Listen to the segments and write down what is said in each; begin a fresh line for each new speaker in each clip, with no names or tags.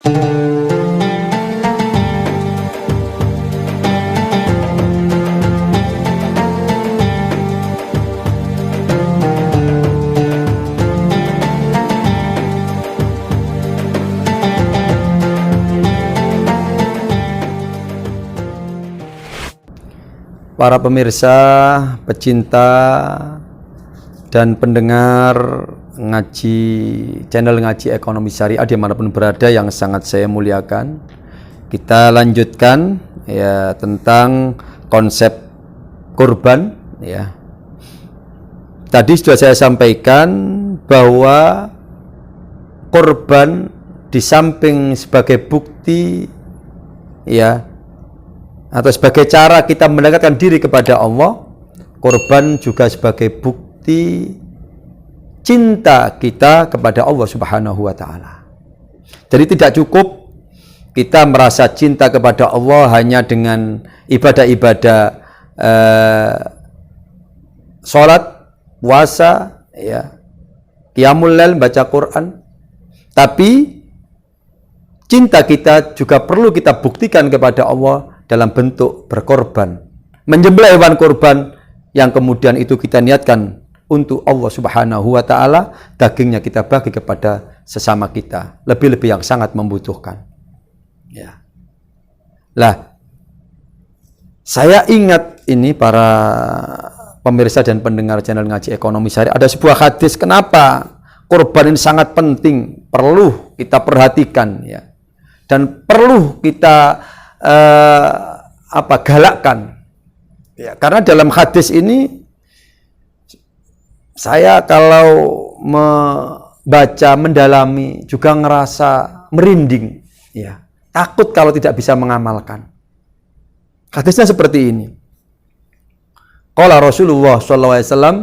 Para pemirsa, pecinta dan pendengar channel Ngaji Ekonomi Syariah dimanapun berada yang sangat saya muliakan, kita lanjutkan ya tentang konsep kurban ya. Tadi sudah saya sampaikan bahwa kurban di samping sebagai bukti ya atau sebagai cara kita mendekatkan diri kepada Allah, kurban juga sebagai bukti cinta kita kepada Allah Subhanahu wa Ta'ala. Jadi tidak cukup kita merasa cinta kepada Allah hanya dengan ibadah-ibadah sholat, puasa, ya, qiyamul lail, baca Quran, tapi cinta kita juga perlu kita buktikan kepada Allah dalam bentuk berkorban, menyembelih hewan kurban yang kemudian itu kita niatkan untuk Allah Subhanahu wa Ta'ala, dagingnya kita bagi kepada sesama kita, lebih-lebih yang sangat membutuhkan. Ya. Lah, saya ingat ini para pemirsa dan pendengar channel Ngaji Ekonomi Syariah, ada sebuah hadis kenapa kurban ini sangat penting, perlu kita perhatikan ya, dan perlu kita galakkan ya, karena dalam hadis ini saya kalau membaca, mendalami juga ngerasa merinding ya, takut kalau tidak bisa mengamalkan. Hadisnya seperti ini. Qala Rasulullah sallallahu alaihi wasallam,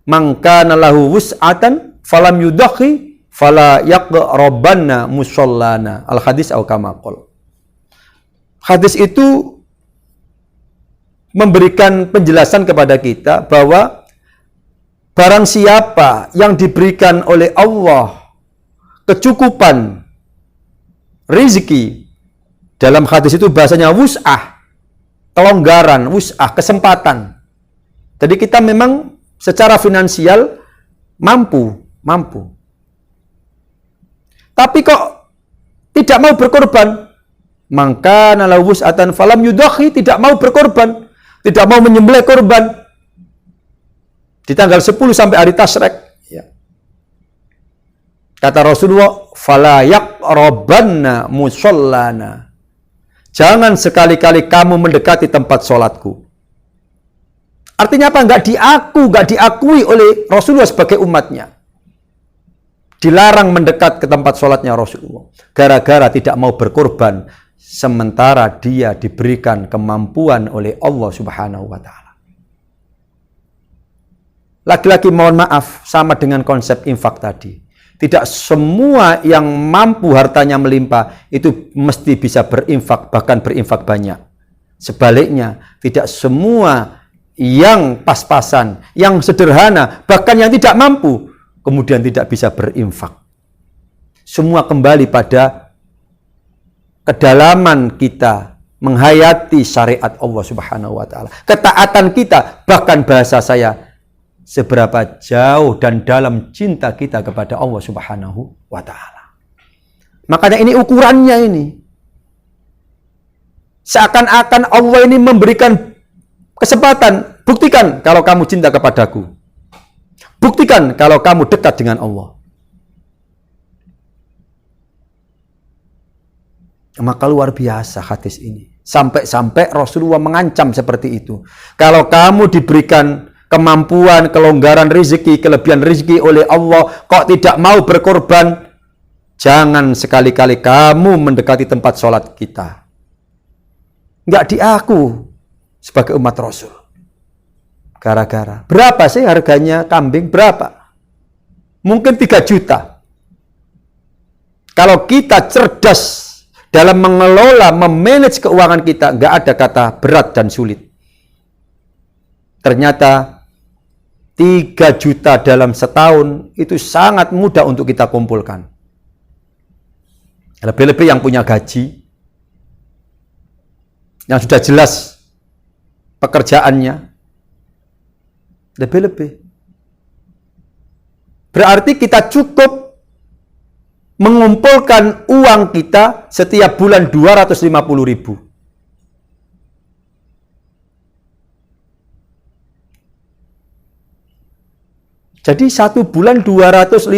"Man kana lahu wus'atan falam yudakhi fala yaqrabanna musallana." Al hadis au kama qala. Hadis itu memberikan penjelasan kepada kita bahwa barang siapa yang diberikan oleh Allah kecukupan rezeki, dalam hadis itu bahasanya wus'ah, kelonggaran, wus'ah, kesempatan. Jadi kita memang secara finansial mampu. Tapi kok tidak mau berkorban? Maka nalawus atan falam yudakhi, tidak mau berkorban, tidak mau menyembelih korban di tanggal 10 sampai hari Tasyrik ya. Kata Rasulullah, fala yaqrabanna musallana, jangan sekali-kali kamu mendekati tempat sholatku. Artinya apa? Nggak diakui oleh Rasulullah sebagai umatnya. Dilarang mendekat ke tempat sholatnya Rasulullah gara-gara tidak mau berkorban, sementara dia diberikan kemampuan oleh Allah Subhanahu wa Ta'ala. Lagi-lagi mohon maaf, sama dengan konsep infak tadi. Tidak semua yang mampu hartanya melimpah itu mesti bisa berinfak, bahkan berinfak banyak. Sebaliknya, tidak semua yang pas-pasan, yang sederhana, bahkan yang tidak mampu, kemudian tidak bisa berinfak. Semua kembali pada kedalaman kita menghayati syariat Allah Subhanahu wa Ta'ala, ketaatan kita, bahkan bahasa saya, seberapa jauh dan dalam cinta kita kepada Allah Subhanahu wa Ta'ala. Makanya ini ukurannya ini. Seakan-akan Allah ini memberikan kesempatan, buktikan kalau kamu cinta kepadaku. Buktikan kalau kamu dekat dengan Allah. Maka luar biasa hadis ini. Sampai-sampai Rasulullah mengancam seperti itu. Kalau kamu diberikan kemampuan, kelonggaran rezeki, kelebihan rezeki oleh Allah, kok tidak mau berkorban, jangan sekali-kali kamu mendekati tempat sholat kita. Nggak diaku sebagai umat Rasul. Gara-gara. Berapa sih harganya kambing? Berapa? Mungkin 3 juta. Kalau kita cerdas dalam mengelola, memanage keuangan kita, nggak ada kata berat dan sulit. Ternyata 3 juta dalam setahun itu sangat mudah untuk kita kumpulkan. Lebih-lebih yang punya gaji, yang sudah jelas pekerjaannya, lebih-lebih. Berarti kita cukup mengumpulkan uang kita setiap bulan 250.000. Jadi satu bulan 250.000.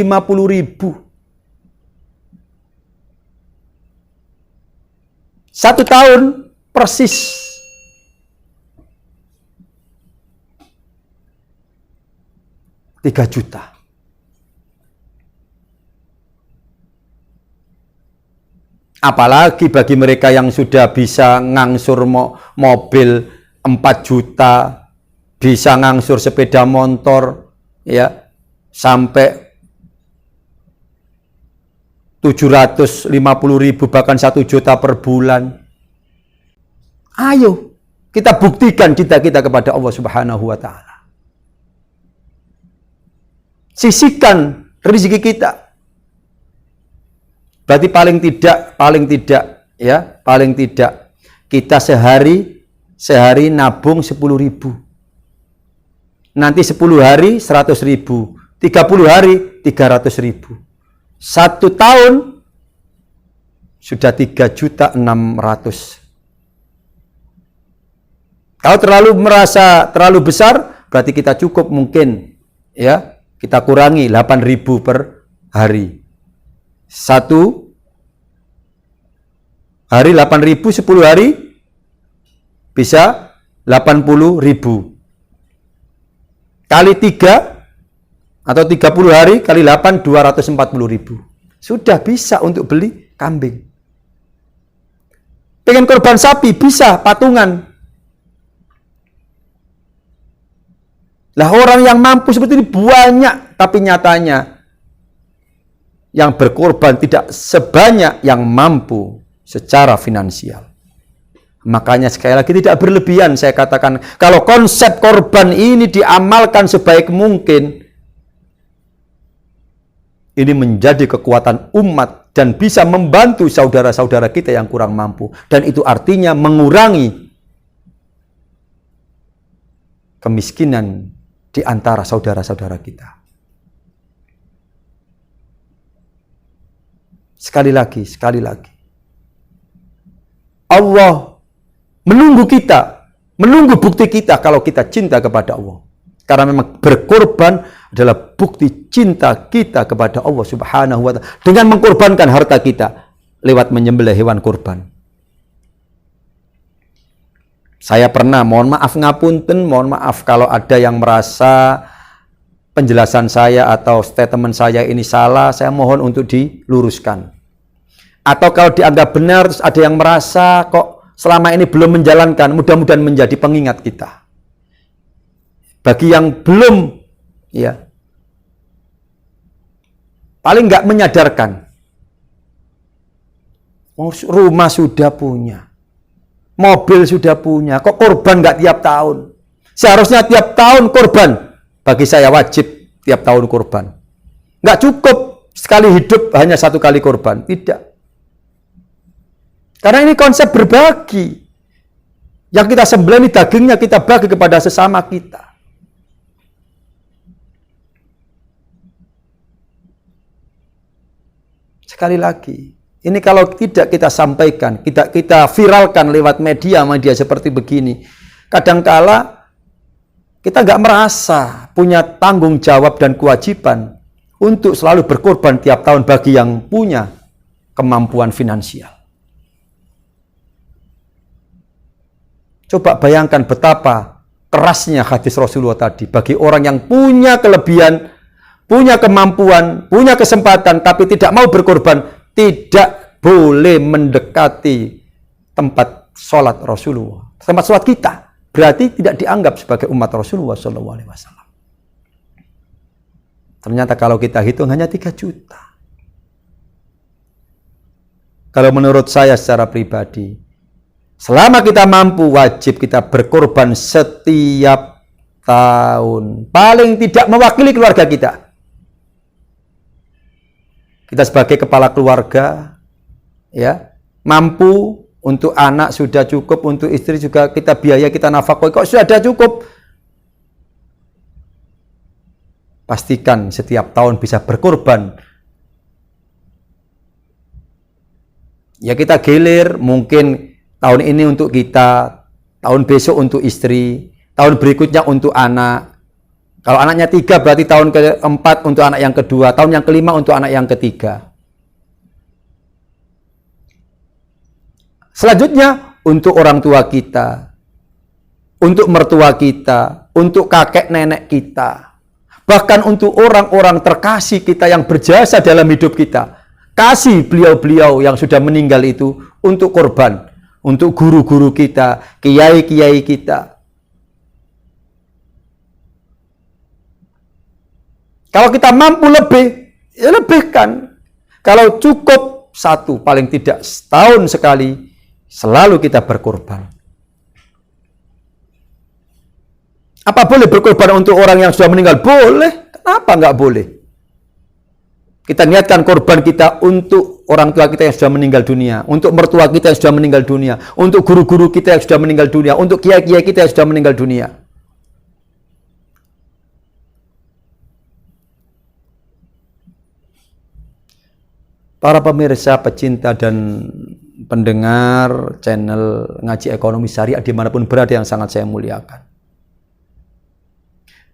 Satu tahun persis 3 juta. Apalagi bagi mereka yang sudah bisa ngangsur mobil 4 juta, bisa ngangsur sepeda motor, ya, sampai 750.000 bahkan 1 juta per bulan. Ayo kita buktikan cinta kita kepada Allah Subhanahu wa taala. Sisihkan rezeki kita. Berarti paling tidak kita sehari nabung 10.000. Nanti 10 hari 100.000, 30 hari 300.000. 1 tahun sudah 3.600.000. Kalau merasa terlalu besar, berarti kita cukup mungkin, ya, kita kurangi 8.000 per hari. 1 hari 8.000, 10 hari bisa 80.000. Kali 3 atau 30 hari kali 8, 240.000. Sudah bisa untuk beli kambing. Pengen korban sapi, bisa patungan. Lah orang yang mampu seperti ini banyak, tapi nyatanya yang berkorban tidak sebanyak yang mampu secara finansial. Makanya sekali lagi tidak berlebihan saya katakan, kalau konsep korban ini diamalkan sebaik mungkin, ini menjadi kekuatan umat dan bisa membantu saudara-saudara kita yang kurang mampu. Dan itu artinya mengurangi kemiskinan di antara saudara-saudara kita. Sekali lagi. Allah menunggu bukti kita kalau kita cinta kepada Allah. Karena memang berkorban adalah bukti cinta kita kepada Allah Subhanahu wa ta'ala. Dengan mengkorbankan harta kita lewat menyembelih hewan kurban. Saya pernah, mohon maaf kalau ada yang merasa penjelasan saya atau statement saya ini salah, saya mohon untuk diluruskan. Atau kalau dianggap benar, terus ada yang merasa kok selama ini belum menjalankan, mudah-mudahan menjadi pengingat kita. Bagi yang belum, ya, paling nggak menyadarkan, rumah sudah punya, mobil sudah punya, kok korban nggak tiap tahun? Seharusnya tiap tahun korban. Bagi saya wajib tiap tahun korban. Nggak cukup sekali hidup hanya 1 kali korban. Tidak. Karena ini konsep berbagi. Yang kita sembelih ini dagingnya kita bagi kepada sesama kita. Sekali lagi, ini kalau tidak kita sampaikan, kita viralkan lewat media seperti begini, kadangkala kita nggak merasa punya tanggung jawab dan kewajiban untuk selalu berkorban tiap tahun bagi yang punya kemampuan finansial. Coba bayangkan betapa kerasnya hadis Rasulullah tadi bagi orang yang punya kelebihan, punya kemampuan, punya kesempatan, tapi tidak mau berkorban, tidak boleh mendekati tempat sholat Rasulullah. Tempat sholat kita berarti tidak dianggap sebagai umat Rasulullah SAW. Ternyata kalau kita hitung hanya 3 juta. Kalau menurut saya secara pribadi, selama kita mampu, wajib kita berkorban setiap tahun. Paling tidak mewakili keluarga kita. Kita sebagai kepala keluarga, ya, mampu untuk anak sudah cukup, untuk istri juga kita biaya, kita nafkah, kok sudah cukup. Pastikan setiap tahun bisa berkorban. Ya kita gilir, mungkin tahun ini untuk kita, tahun besok untuk istri, tahun berikutnya untuk anak. Kalau anaknya 3 berarti tahun keempat untuk anak yang kedua, tahun yang kelima untuk anak yang ketiga. Selanjutnya untuk orang tua kita, untuk mertua kita, untuk kakek nenek kita, bahkan untuk orang-orang terkasih kita yang berjasa dalam hidup kita. Kasih beliau-beliau yang sudah meninggal itu untuk korban, untuk guru-guru kita, kiai-kiai kita. Kalau kita mampu lebih, ya lebihkan. Kalau cukup 1, paling tidak setahun sekali, selalu kita berkorban. Apa boleh berkorban untuk orang yang sudah meninggal? Boleh. Kenapa nggak boleh? Kita niatkan korban kita untuk orang tua kita yang sudah meninggal dunia, untuk mertua kita yang sudah meninggal dunia, untuk guru-guru kita yang sudah meninggal dunia, untuk kiai-kiai kita yang sudah meninggal dunia. Para pemirsa, pecinta, dan pendengar channel Ngaji Ekonomi Syariah dimanapun berada yang sangat saya muliakan.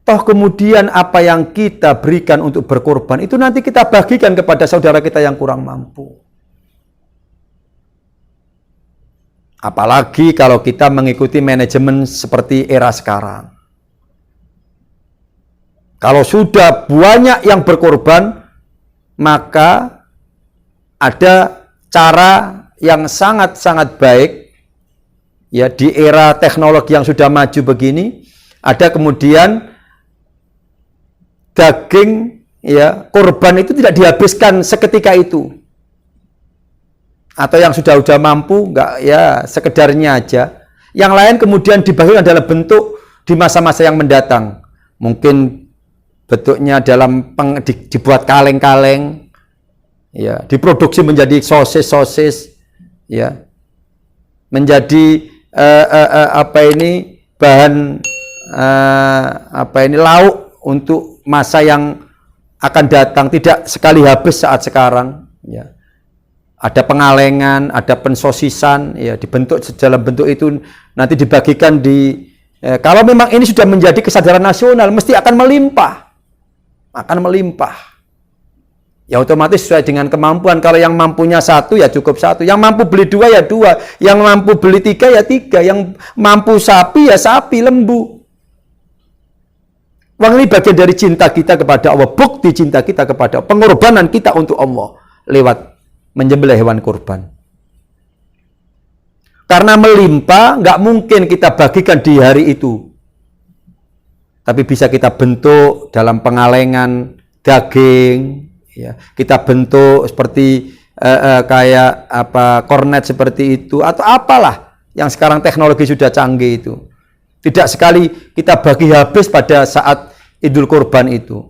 Toh kemudian apa yang kita berikan untuk berkorban, itu nanti kita bagikan kepada saudara kita yang kurang mampu. Apalagi kalau kita mengikuti manajemen seperti era sekarang. Kalau sudah banyak yang berkorban, maka ada cara yang sangat-sangat baik ya di era teknologi yang sudah maju begini. Ada kemudian daging ya korban itu tidak dihabiskan seketika itu, atau yang sudah mampu enggak ya sekedarnya aja. Yang lain kemudian dibagikan dalam bentuk di masa-masa yang mendatang. Mungkin bentuknya dalam dibuat kaleng-kaleng. Ya, diproduksi menjadi sosis-sosis, ya, menjadi bahan lauk untuk masa yang akan datang, tidak sekali habis saat sekarang. Ya, ada pengalengan, ada pensosisan, ya, dibentuk dalam bentuk itu nanti dibagikan di. Kalau memang ini sudah menjadi kesadaran nasional, mesti akan melimpah, Ya otomatis sesuai dengan kemampuan. Kalau yang mampunya 1 ya cukup 1. Yang mampu beli 2 ya 2. Yang mampu beli 3 ya 3. Yang mampu sapi ya sapi, lembu. Uang ini bagian dari cinta kita kepada Allah. Bukti cinta kita kepada Allah. Pengorbanan kita untuk Allah. Lewat menyembelih hewan kurban. Karena melimpah, nggak mungkin kita bagikan di hari itu. Tapi bisa kita bentuk dalam pengalengan daging. Ya, kita bentuk seperti kayak kornet seperti itu atau apalah yang sekarang teknologi sudah canggih itu. Tidak sekali kita bagi habis pada saat Idul Kurban itu.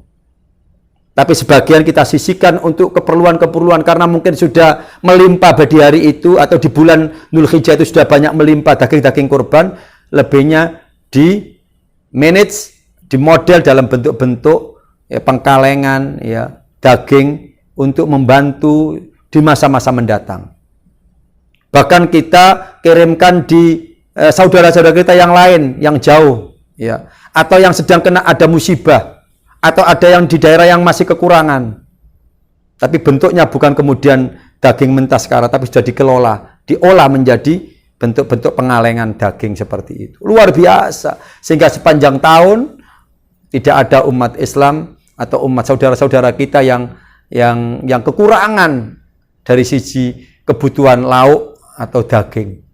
Tapi sebagian kita sisihkan untuk keperluan-keperluan karena mungkin sudah melimpah di hari itu atau di bulan Dzulhijjah itu sudah banyak melimpah daging-daging kurban, lebihnya di manage, di model dalam bentuk-bentuk ya, pengkalengan ya, daging untuk membantu di masa-masa mendatang. Bahkan kita kirimkan di saudara-saudara kita yang lain, yang jauh, ya, atau yang sedang kena ada musibah, atau ada yang di daerah yang masih kekurangan. Tapi bentuknya bukan kemudian daging mentah sekarang, tapi sudah dikelola, diolah menjadi bentuk-bentuk pengalengan daging seperti itu. Luar biasa. Sehingga sepanjang tahun tidak ada umat Islam atau umat saudara-saudara kita yang kekurangan dari sisi kebutuhan lauk atau daging.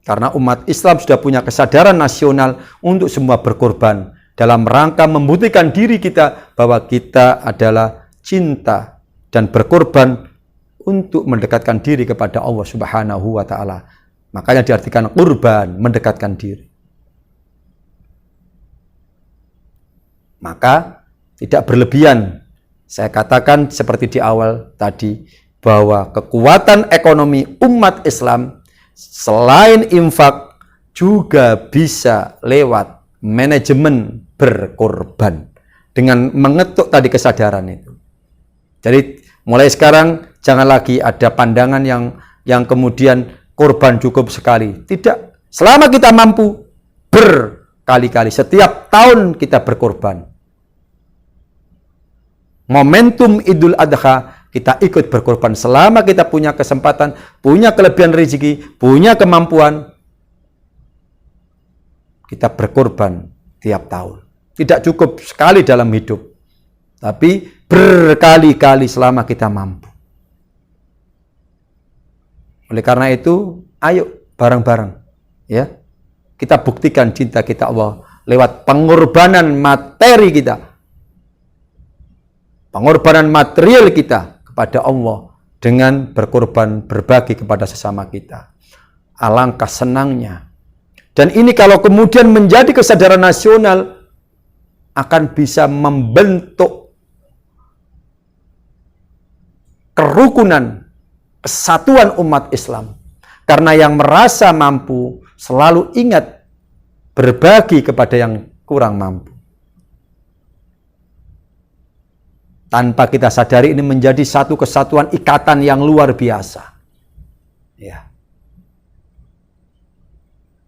Karena umat Islam sudah punya kesadaran nasional untuk semua berkorban dalam rangka membuktikan diri kita bahwa kita adalah cinta dan berkorban untuk mendekatkan diri kepada Allah Subhanahu wa taala. Makanya diartikan kurban, mendekatkan diri. Maka tidak berlebihan. Saya katakan seperti di awal tadi, bahwa kekuatan ekonomi umat Islam selain infak juga bisa lewat manajemen berkorban, dengan mengetuk tadi kesadaran itu. Jadi mulai sekarang jangan lagi ada pandangan yang kemudian korban cukup sekali. Tidak, selama kita mampu berkali-kali, setiap tahun kita berkorban. Momentum Idul Adha kita ikut berkorban selama kita punya kesempatan, punya kelebihan rezeki, punya kemampuan. Kita berkorban tiap tahun. Tidak cukup sekali dalam hidup, tapi berkali-kali selama kita mampu. Oleh karena itu, ayo bareng-bareng ya. Kita buktikan cinta kita Allah lewat pengorbanan materi kita. Pengorbanan material kita kepada Allah dengan berkorban berbagi kepada sesama kita. Alangkah senangnya. Dan ini kalau kemudian menjadi kesadaran nasional, akan bisa membentuk kerukunan, kesatuan umat Islam. Karena yang merasa mampu selalu ingat berbagi kepada yang kurang mampu. Tanpa kita sadari ini menjadi satu kesatuan ikatan yang luar biasa. Ya.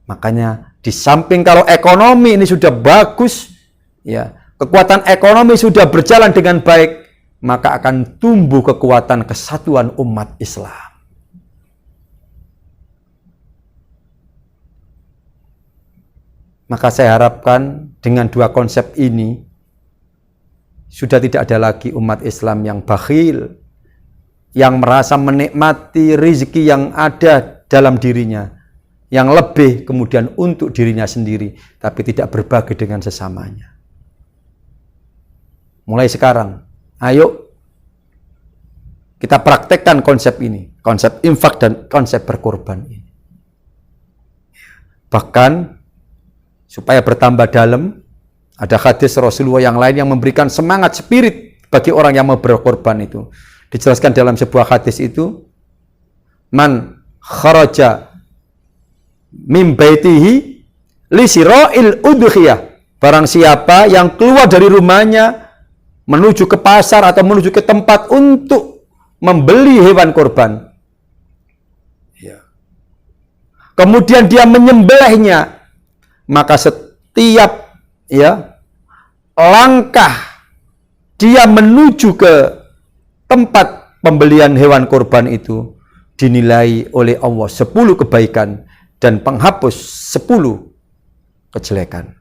Makanya di samping kalau ekonomi ini sudah bagus, ya, kekuatan ekonomi sudah berjalan dengan baik, maka akan tumbuh kekuatan kesatuan umat Islam. Maka saya harapkan dengan dua konsep ini sudah tidak ada lagi umat Islam yang bakhil, yang merasa menikmati rezeki yang ada dalam dirinya, yang lebih kemudian untuk dirinya sendiri, tapi tidak berbagi dengan sesamanya. Mulai sekarang, ayo kita praktekkan konsep ini, konsep infak dan konsep berkorban ini. Bahkan supaya bertambah dalam, ada hadis Rasulullah yang lain yang memberikan semangat spirit bagi orang yang mau berkorban itu. Dijelaskan dalam sebuah hadis itu, man kharaja min baitihi li sira'il udhiyah. Barang siapa yang keluar dari rumahnya menuju ke pasar atau menuju ke tempat untuk membeli hewan korban. Ya. Kemudian dia menyembelihnya, maka setiap langkah dia menuju ke tempat pembelian hewan korban itu dinilai oleh Allah 10 kebaikan dan penghapus 10 kejelekan.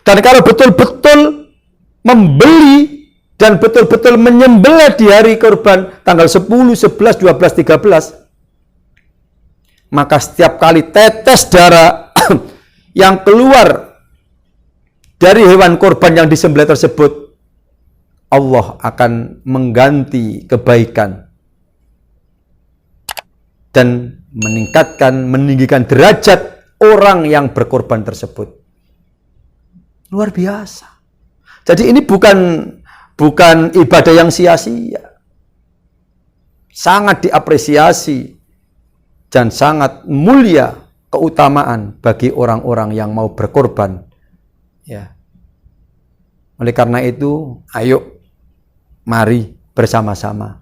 Dan kalau betul-betul membeli dan betul-betul menyembelih di hari korban tanggal 10, 11, 12, 13, maka setiap kali tetes darah yang keluar dari hewan korban yang disembelih tersebut, Allah akan mengganti kebaikan dan meninggikan derajat orang yang berkorban tersebut. Luar biasa. Jadi ini bukan ibadah yang sia-sia. Sangat diapresiasi dan sangat mulia keutamaan bagi orang-orang yang mau berkorban. Ya. Oleh karena itu, ayo mari bersama-sama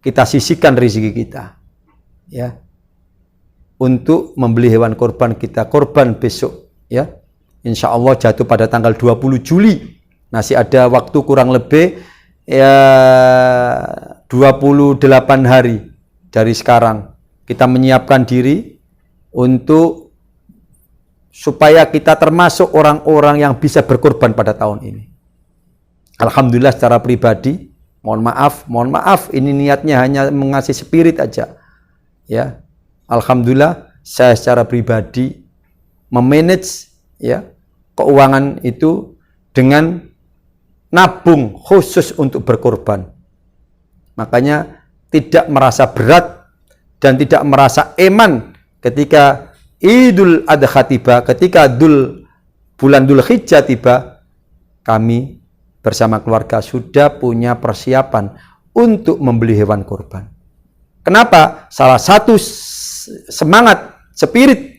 kita sisihkan rezeki kita, ya, untuk membeli hewan korban kita, korban besok, ya. Insya Allah jatuh pada tanggal 20 Juli. Masih ada waktu kurang lebih ya 28 hari dari sekarang. Kita menyiapkan diri untuk supaya kita termasuk orang-orang yang bisa berkorban pada tahun ini. Alhamdulillah secara pribadi, mohon maaf, ini niatnya hanya mengasih spirit aja. Ya, alhamdulillah saya secara pribadi memanage ya keuangan itu dengan nabung khusus untuk berkorban. Makanya tidak merasa berat dan tidak merasa eman ketika Idul Adha tiba, ketika bulan Dzul Hijjah tiba, kami bersama keluarga sudah punya persiapan untuk membeli hewan kurban. Kenapa? Salah satu semangat, spirit,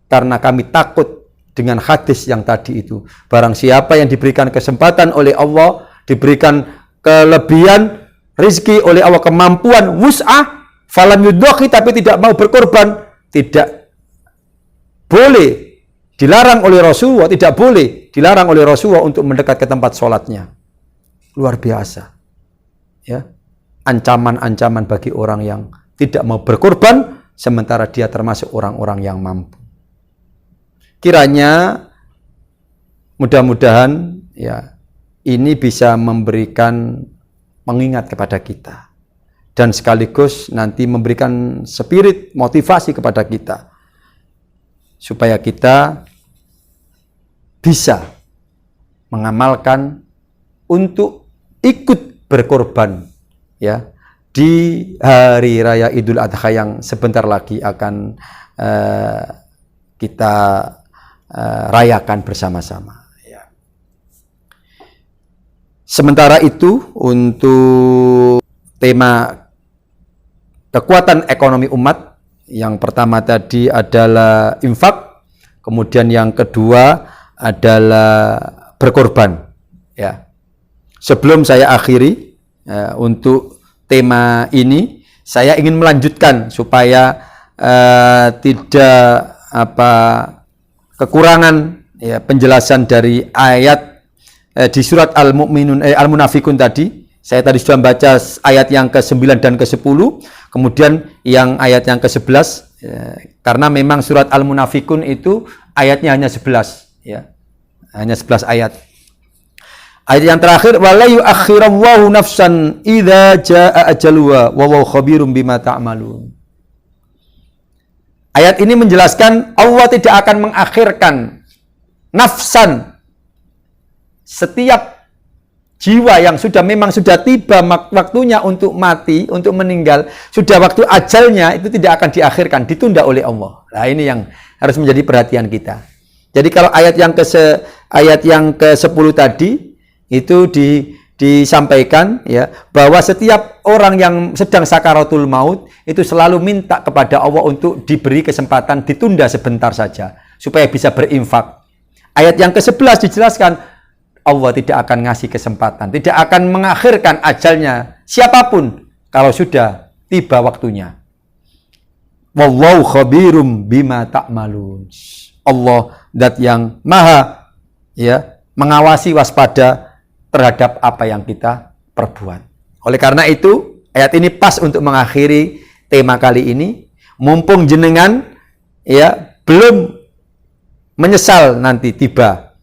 karena kami takut dengan hadis yang tadi itu. Barang siapa yang diberikan kesempatan oleh Allah, diberikan kelebihan rezeki oleh Allah, kemampuan wus'ah, falam yudhaki, tapi tidak mau berkorban, tidak boleh dilarang oleh Rasulullah, tidak boleh dilarang oleh Rasulullah untuk mendekat ke tempat sholatnya. Luar biasa. Ya, ancaman-ancaman bagi orang yang tidak mau berkorban, sementara dia termasuk orang-orang yang mampu. Kiranya mudah-mudahan ya ini bisa memberikan pengingat kepada kita dan sekaligus nanti memberikan spirit motivasi kepada kita supaya kita bisa mengamalkan untuk ikut berkorban ya di hari raya Idul Adha yang sebentar lagi akan kita rayakan bersama-sama ya. Sementara itu untuk tema kekuatan ekonomi umat, yang pertama tadi adalah infak, kemudian yang kedua adalah berkorban ya. Sebelum saya akhiri untuk tema ini, saya ingin melanjutkan supaya tidak kekurangan ya penjelasan dari ayat di surat Al-Munafikun tadi. Saya tadi sudah membaca ayat yang ke-9 dan ke-10, kemudian yang ayat yang ke-11 karena memang surat Al-Munafikun itu ayatnya hanya 11 ya. Hanya 11 ayat. Ayat yang terakhir, wala yu'akhirallahu nafsan idza jaa ajaluha wa huwa khabirum bima ta'malun. Ayat ini menjelaskan Allah tidak akan mengakhirkan nafsan, setiap jiwa yang memang sudah tiba waktunya untuk mati, untuk meninggal, sudah waktu ajalnya, itu tidak akan diakhirkan, ditunda oleh Allah. Nah, ini yang harus menjadi perhatian kita. Jadi kalau ayat yang ke-10 tadi itu disampaikan ya bahwa setiap orang yang sedang sakaratul maut itu selalu minta kepada Allah untuk diberi kesempatan ditunda sebentar saja supaya bisa berinfak. Ayat yang ke-11 dijelaskan Allah tidak akan ngasih kesempatan, tidak akan mengakhirkan ajalnya siapapun kalau sudah tiba waktunya. Wallahu khabirum bima ta'malun. Allah zat yang maha ya mengawasi, waspada terhadap apa yang kita perbuat. Oleh karena itu, ayat ini pas untuk mengakhiri tema kali ini. Mumpung jenengan ya belum menyesal nanti tiba,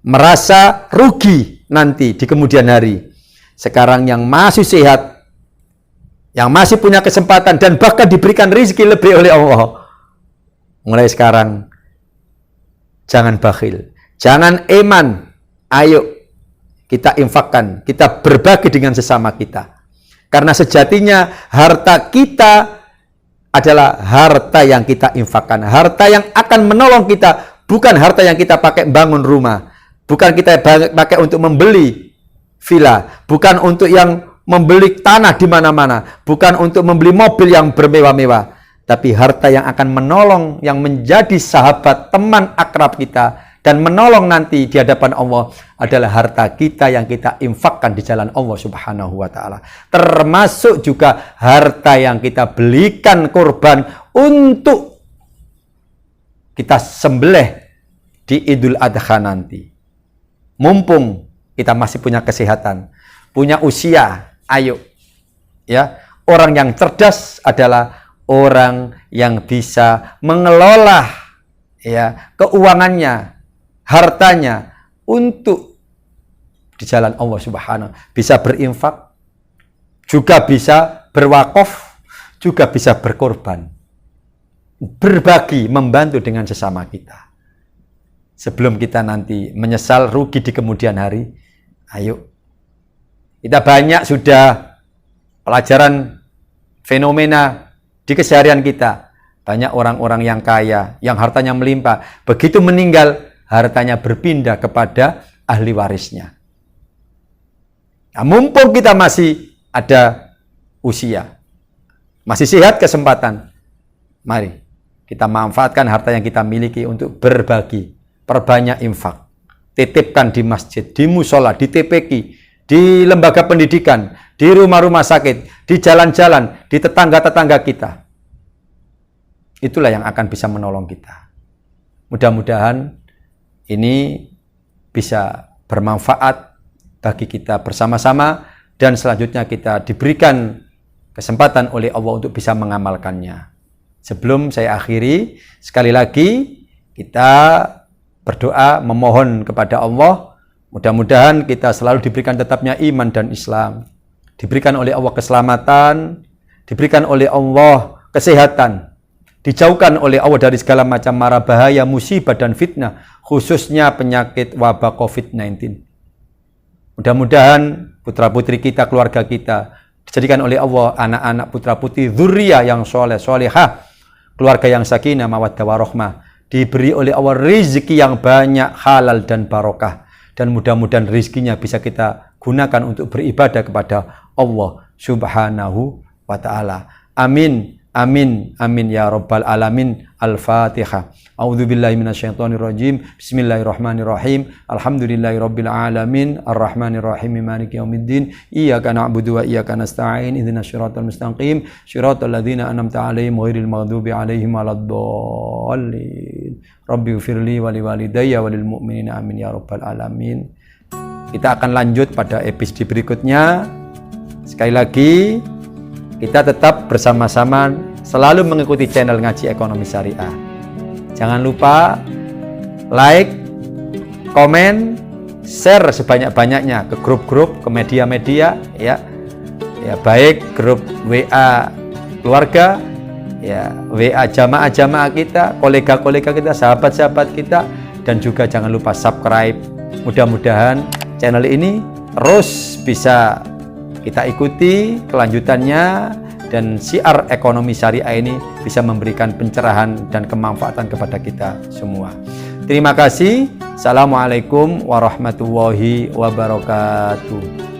merasa rugi nanti di kemudian hari. Sekarang yang masih sehat, yang masih punya kesempatan dan bahkan diberikan rezeki lebih oleh Allah, mulai sekarang jangan bakhil, jangan eman. Ayo kita infakkan, kita berbagi dengan sesama kita. Karena sejatinya harta kita adalah harta yang kita infakkan. Harta yang akan menolong kita, bukan harta yang kita pakai bangun rumah. Bukan kita pakai untuk membeli villa. Bukan untuk yang membeli tanah di mana-mana. Bukan untuk membeli mobil yang bermewah-mewah. Tapi harta yang akan menolong, yang menjadi sahabat, teman akrab kita, dan menolong nanti di hadapan Allah adalah harta kita yang kita infakkan di jalan Allah Subhanahu wa ta'ala. Termasuk juga harta yang kita belikan korban untuk kita sembelih di Idul Adha nanti. Mumpung kita masih punya kesehatan, punya usia, ayo. Ya, orang yang cerdas adalah orang yang bisa mengelola ya keuangannya, hartanya untuk di jalan Allah Subhanahu, bisa berinfak, juga bisa berwakaf, juga bisa berkorban, berbagi, membantu dengan sesama kita. Sebelum kita nanti menyesal rugi di kemudian hari, ayo kita banyak sudah pelajaran fenomena di keseharian kita. Banyak orang-orang yang kaya, yang hartanya melimpah, begitu meninggal hartanya berpindah kepada ahli warisnya. Nah, mumpung kita masih ada usia, Masih sehat kesempatan. Mari kita manfaatkan harta yang kita miliki untuk berbagi. Perbanyak infak. Titipkan di masjid, di musola, di TPQ, di lembaga pendidikan, di rumah-rumah sakit, di jalan-jalan, di tetangga-tetangga kita. Itulah yang akan bisa menolong kita. Mudah-mudahan ini bisa bermanfaat bagi kita bersama-sama dan selanjutnya kita diberikan kesempatan oleh Allah untuk bisa mengamalkannya. Sebelum saya akhiri, sekali lagi kita berdoa memohon kepada Allah, mudah-mudahan kita selalu diberikan tetapnya iman dan Islam, diberikan oleh Allah keselamatan, diberikan oleh Allah kesehatan, dijauhkan oleh Allah dari segala macam mara bahaya, musibah dan fitnah, khususnya penyakit wabah COVID-19. Mudah-mudahan putra-putri kita, keluarga kita dijadikan oleh Allah anak-anak putra-putri dzurriyyah yang soleh, solehah, keluarga yang sakinah, mawaddah warahmah, diberi oleh Allah rezeki yang banyak, halal dan barokah, dan mudah-mudahan rezekinya bisa kita gunakan untuk beribadah kepada Allah Subhanahu wa ta'ala. Amin. Amin, amin ya rabbal alamin. Al-Fatihah. A'udzubillahi minasyaitonirrajim. Bismillahirrahmanirrahim. Alhamdulillahirabbil alamin. Arrahmanirrahim. Maliki yaumiddin. Iyyaka na'budu wa iyyaka nasta'in. Ihdinas siratal mustaqim. Siratal ladzina an'amta 'alaihim ghairil maghdubi 'alaihim waladdallin. Rabbighfirli wa liwalidayya wa lil mu'minina amin ya rabbal alamin. Kita akan lanjut pada episode berikutnya. Sekali lagi kita tetap bersama-sama selalu mengikuti channel Ngaji Ekonomi Syariah. Jangan lupa like, komen, share sebanyak-banyaknya ke grup-grup, ke media-media, ya baik grup WA keluarga, ya WA jamaah-jamaah kita, kolega-kolega kita, sahabat-sahabat kita, dan juga jangan lupa subscribe. Mudah-mudahan channel ini terus bisa kita ikuti kelanjutannya dan syiar ekonomi syariah ini bisa memberikan pencerahan dan kemanfaatan kepada kita semua. Terima kasih. Assalamualaikum warahmatullahi wabarakatuh.